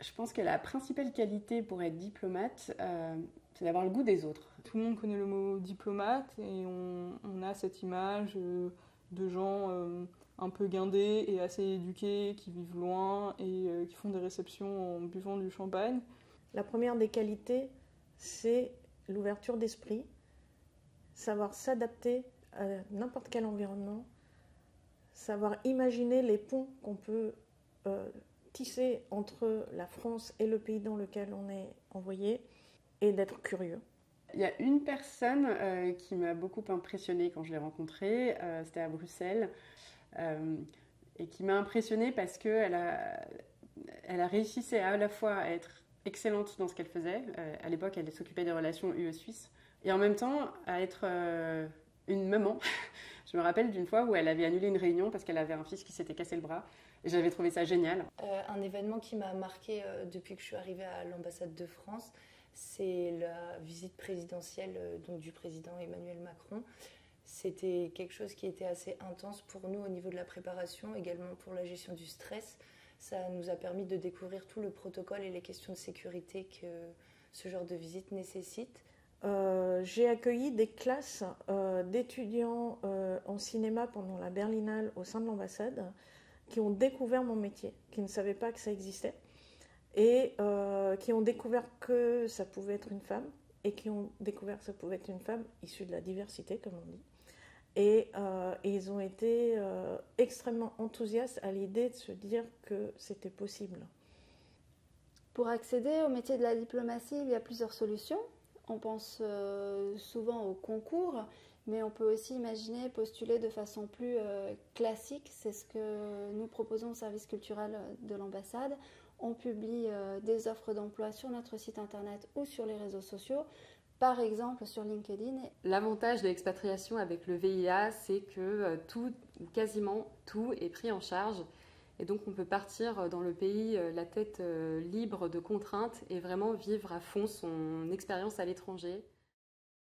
Je pense que la principale qualité pour être diplomate, c'est d'avoir le goût des autres. Tout le monde connaît le mot diplomate et on a cette image de gens un peu guindés et assez éduqués, qui vivent loin et qui font des réceptions en buvant du champagne. La première des qualités, c'est l'ouverture d'esprit, savoir s'adapter à n'importe quel environnement, savoir imaginer les ponts qu'on peut tisser entre la France et le pays dans lequel on est envoyé, et d'être curieux. Il y a une personne qui m'a beaucoup impressionnée quand je l'ai rencontrée, c'était à Bruxelles, et qui m'a impressionnée parce qu'elle elle a réussi à la fois à être excellente dans ce qu'elle faisait. À l'époque, elle s'occupait des relations UE-Suisse, et en même temps à être une maman. Je me rappelle d'une fois où elle avait annulé une réunion parce qu'elle avait un fils qui s'était cassé le bras. Et j'avais trouvé ça génial. Un événement qui m'a marqué depuis que je suis arrivée à l'ambassade de France, c'est la visite présidentielle donc, du président Emmanuel Macron. C'était quelque chose qui était assez intense pour nous au niveau de la préparation, également pour la gestion du stress. Ça nous a permis de découvrir tout le protocole et les questions de sécurité que ce genre de visite nécessite. J'ai accueilli des classes d'étudiants en cinéma pendant la Berlinale au sein de l'ambassade qui ont découvert mon métier, qui ne savaient pas que ça existait et qui ont découvert que ça pouvait être une femme et qui ont découvert que ça pouvait être une femme issue de la diversité, comme on dit. Et ils ont été extrêmement enthousiastes à l'idée de se dire que c'était possible. Pour accéder au métier de la diplomatie, il y a plusieurs solutions. On pense souvent au concours, mais on peut aussi imaginer postuler de façon plus classique. C'est ce que nous proposons au service culturel de l'ambassade. On publie des offres d'emploi sur notre site internet ou sur les réseaux sociaux, par exemple sur LinkedIn. L'avantage de l'expatriation avec le VIA, c'est que tout, ou quasiment tout, est pris en charge. Et donc on peut partir dans le pays la tête libre de contraintes et vraiment vivre à fond son expérience à l'étranger.